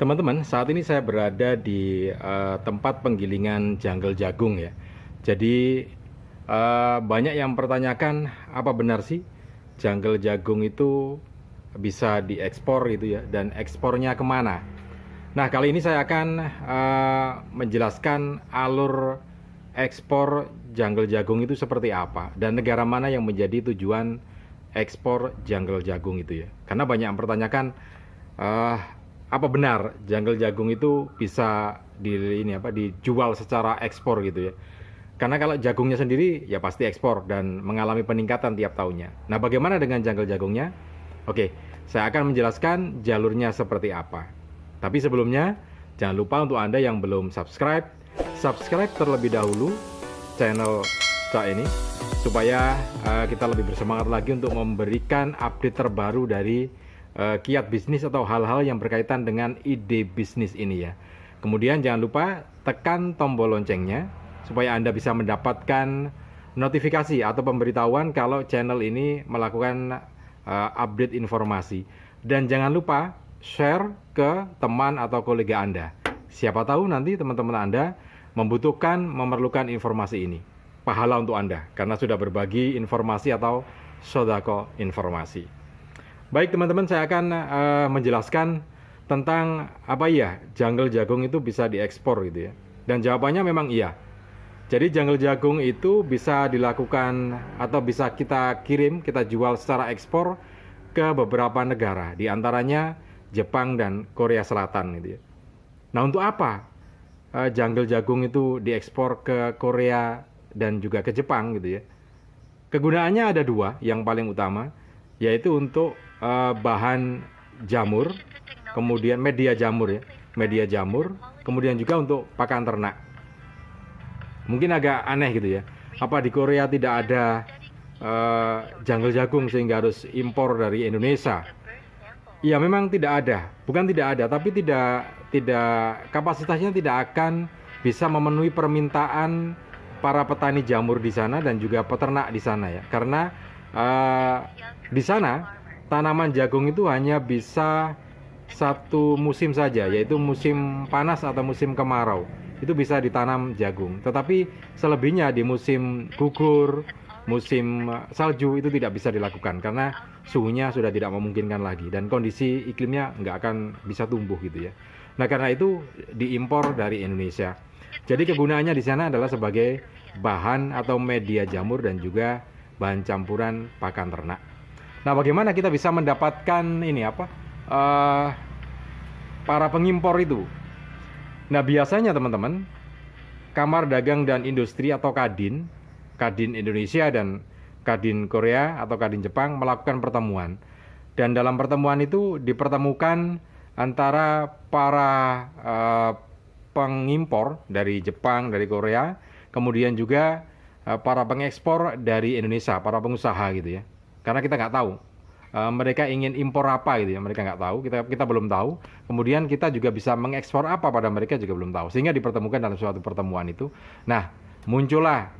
Teman-teman, saat ini saya berada di tempat penggilingan janggal jagung ya. Jadi banyak yang mempertanyakan apa benar sih janggal jagung itu bisa diekspor gitu ya, dan ekspornya kemana? Nah, kali ini saya akan menjelaskan alur ekspor janggal jagung itu seperti apa dan negara mana yang menjadi tujuan ekspor janggal jagung itu ya. Karena banyak yang mempertanyakan eh, apa benar janggal jagung itu bisa dijual secara ekspor gitu ya. Karena kalau jagungnya sendiri ya pasti ekspor dan mengalami peningkatan tiap tahunnya. Nah, bagaimana dengan janggal jagungnya? Oke, saya akan menjelaskan jalurnya seperti apa. Tapi sebelumnya, jangan lupa untuk Anda yang belum subscribe, subscribe terlebih dahulu channel saya ini supaya kita lebih bersemangat lagi untuk memberikan update terbaru dari kiat bisnis atau hal-hal yang berkaitan dengan ide bisnis ini ya. Kemudian jangan lupa tekan tombol loncengnya supaya Anda bisa mendapatkan notifikasi atau pemberitahuan kalau channel ini melakukan update informasi. Dan jangan lupa share ke teman atau kolega Anda. Siapa tahu nanti teman-teman Anda memerlukan informasi ini. Pahala untuk Anda karena sudah berbagi informasi atau sodako informasi. Baik teman-teman, saya akan menjelaskan tentang apa ya janggal jagung itu bisa diekspor gitu ya. Dan jawabannya memang iya. Jadi janggal jagung itu bisa dilakukan atau bisa kita kirim, kita jual secara ekspor ke beberapa negara, di antaranya Jepang dan Korea Selatan gitu ya. Nah, untuk apa janggal jagung itu diekspor ke Korea dan juga ke Jepang gitu ya? Kegunaannya ada dua yang paling utama, yaitu untuk bahan jamur, kemudian media jamur, kemudian juga untuk pakan ternak. Mungkin agak aneh gitu ya, apa di Korea tidak ada janggal jagung sehingga harus impor dari Indonesia? Ya memang tidak ada, bukan tidak ada, tapi tidak kapasitasnya tidak akan bisa memenuhi permintaan para petani jamur di sana dan juga peternak di sana ya. Karena di sana tanaman jagung itu hanya bisa satu musim saja, yaitu musim panas atau musim kemarau. Itu bisa ditanam jagung. Tetapi selebihnya di musim gugur, musim salju itu tidak bisa dilakukan karena suhunya sudah tidak memungkinkan lagi dan kondisi iklimnya nggak akan bisa tumbuh gitu ya. Nah, karena itu diimpor dari Indonesia. Jadi kegunaannya di sana adalah sebagai bahan atau media jamur dan juga bahan campuran pakan ternak. Nah, bagaimana kita bisa mendapatkan para pengimpor itu? Nah, biasanya teman-teman, Kamar Dagang dan Industri atau Kadin Indonesia dan Kadin Korea atau Kadin Jepang melakukan pertemuan. Dan dalam pertemuan itu dipertemukan antara para pengimpor dari Jepang, dari Korea, kemudian juga para pengekspor dari Indonesia, para pengusaha gitu ya. Karena kita nggak tahu mereka ingin impor apa gitu ya, mereka nggak tahu, kita belum tahu. Kemudian kita juga bisa mengekspor apa pada mereka juga belum tahu. Sehingga dipertemukan dalam suatu pertemuan itu. Nah, muncullah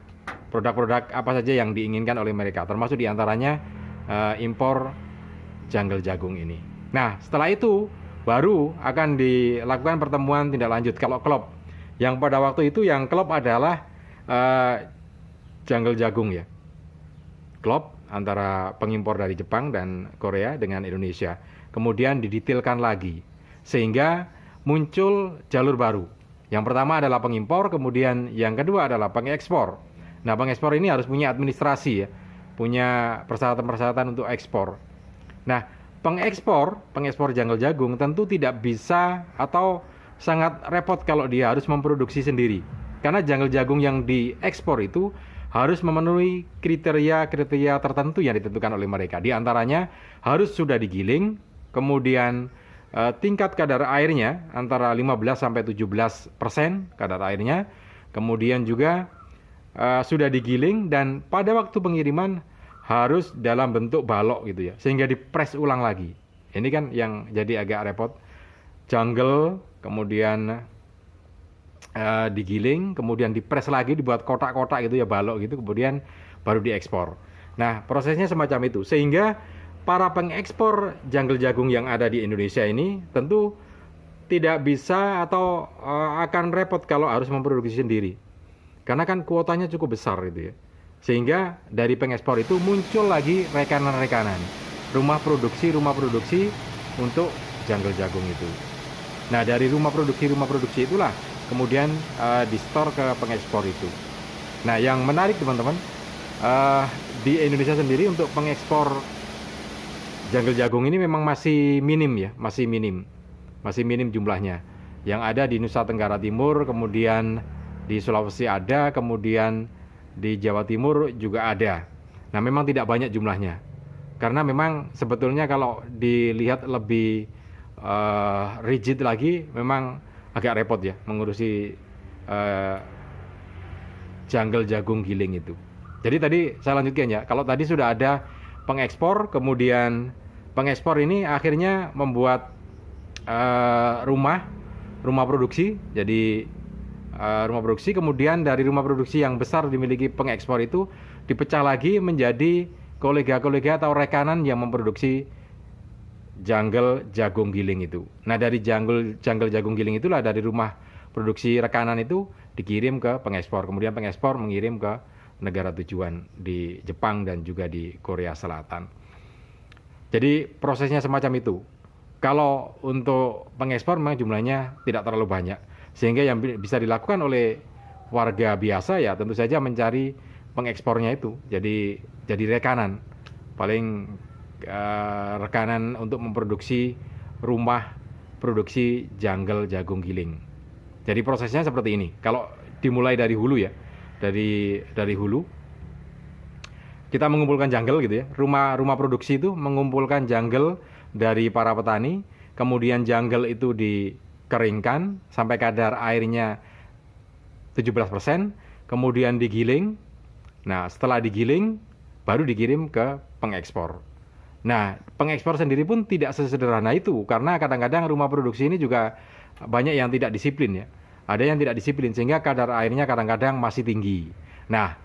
produk-produk apa saja yang diinginkan oleh mereka, termasuk diantaranya impor janggal jagung ini. Nah, setelah itu baru akan dilakukan pertemuan tindak lanjut kalau klop. Yang pada waktu itu yang klop adalah janggal jagung ya. Klop antara pengimpor dari Jepang dan Korea dengan Indonesia. Kemudian didetailkan lagi sehingga muncul jalur baru. Yang pertama adalah pengimpor, kemudian yang kedua adalah pengekspor. Nah, pengekspor ini harus punya administrasi ya, punya persyaratan-persyaratan untuk ekspor. Nah, pengekspor janggal jagung tentu tidak bisa atau sangat repot kalau dia harus memproduksi sendiri. Karena janggal jagung yang diekspor itu harus memenuhi kriteria tertentu yang ditentukan oleh mereka. Di antaranya harus sudah digiling, kemudian tingkat kadar airnya antara 15-17% kadar airnya, kemudian juga sudah digiling dan pada waktu pengiriman harus dalam bentuk balok gitu ya, sehingga dipres ulang lagi. Ini kan yang jadi agak repot. Janggal, kemudian digiling, kemudian dipres lagi, dibuat kotak-kotak gitu ya, balok gitu, kemudian baru diekspor. Nah, prosesnya semacam itu. Sehingga para pengekspor janggal jagung yang ada di Indonesia ini tentu tidak bisa atau akan repot kalau harus memproduksi sendiri. Karena kan kuotanya cukup besar gitu ya. Sehingga dari pengekspor itu muncul lagi rekanan-rekanan. Rumah produksi untuk jungle jagung itu. Nah, dari rumah produksi itulah kemudian di-store ke pengekspor itu. Nah, yang menarik teman-teman, di Indonesia sendiri untuk pengekspor jungle jagung ini memang masih minim ya, masih minim jumlahnya. Yang ada di Nusa Tenggara Timur, kemudian di Sulawesi ada, kemudian di Jawa Timur juga ada. Nah, memang tidak banyak jumlahnya. Karena memang sebetulnya kalau dilihat lebih rigid lagi, memang agak repot ya mengurusi jungle jagung giling itu. Jadi tadi saya lanjutkan ya, kalau tadi sudah ada pengekspor, kemudian pengekspor ini akhirnya membuat rumah produksi. Jadi rumah produksi, kemudian dari rumah produksi yang besar dimiliki pengekspor itu dipecah lagi menjadi kolega-kolega atau rekanan yang memproduksi jungle jagung giling itu. Nah, dari jungle jagung giling itulah, dari rumah produksi rekanan itu dikirim ke pengekspor. Kemudian pengekspor mengirim ke negara tujuan di Jepang dan juga di Korea Selatan. Jadi prosesnya semacam itu. Kalau untuk pengekspor memang jumlahnya tidak terlalu banyak. Sehingga yang bisa dilakukan oleh warga biasa ya tentu saja mencari pengekspornya itu. Jadi rekanan. Paling rekanan untuk memproduksi rumah produksi jungle jagung giling. Jadi prosesnya seperti ini. Kalau dimulai dari hulu ya. Dari hulu kita mengumpulkan jungle gitu ya. Rumah produksi itu mengumpulkan jungle dari para petani, kemudian jungle itu dikeringkan sampai kadar airnya 17%, kemudian digiling. Nah, setelah digiling baru dikirim ke pengekspor. Nah, pengekspor sendiri pun tidak sesederhana itu, karena kadang-kadang rumah produksi ini juga banyak yang tidak disiplin ya. Ada yang tidak disiplin sehingga kadar airnya kadang-kadang masih tinggi. Nah,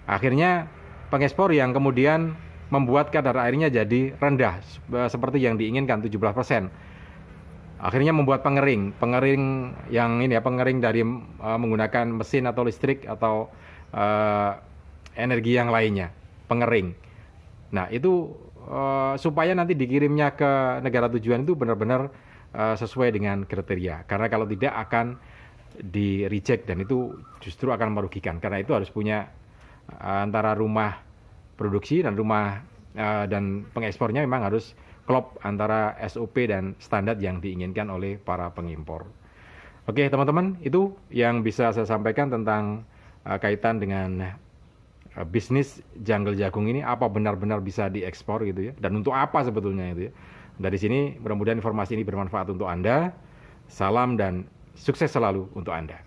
akhirnya pengekspor yang kemudian membuat kadar airnya jadi rendah seperti yang diinginkan 17%. Akhirnya membuat pengering yang ini ya, pengering dari menggunakan mesin atau listrik atau energi yang lainnya, pengering. Nah, itu supaya nanti dikirimnya ke negara tujuan itu benar-benar sesuai dengan kriteria. Karena kalau tidak akan di reject dan itu justru akan merugikan. Karena itu harus punya antara rumah produksi dan dan pengekspornya memang harus klop antara SOP dan standar yang diinginkan oleh para pengimpor. Oke teman-teman, itu yang bisa saya sampaikan tentang kaitan dengan bisnis jungle jagung ini, apa benar-benar bisa diekspor gitu ya, dan untuk apa sebetulnya itu ya. Dari sini mudah-mudahan informasi ini bermanfaat untuk Anda. Salam dan sukses selalu untuk Anda.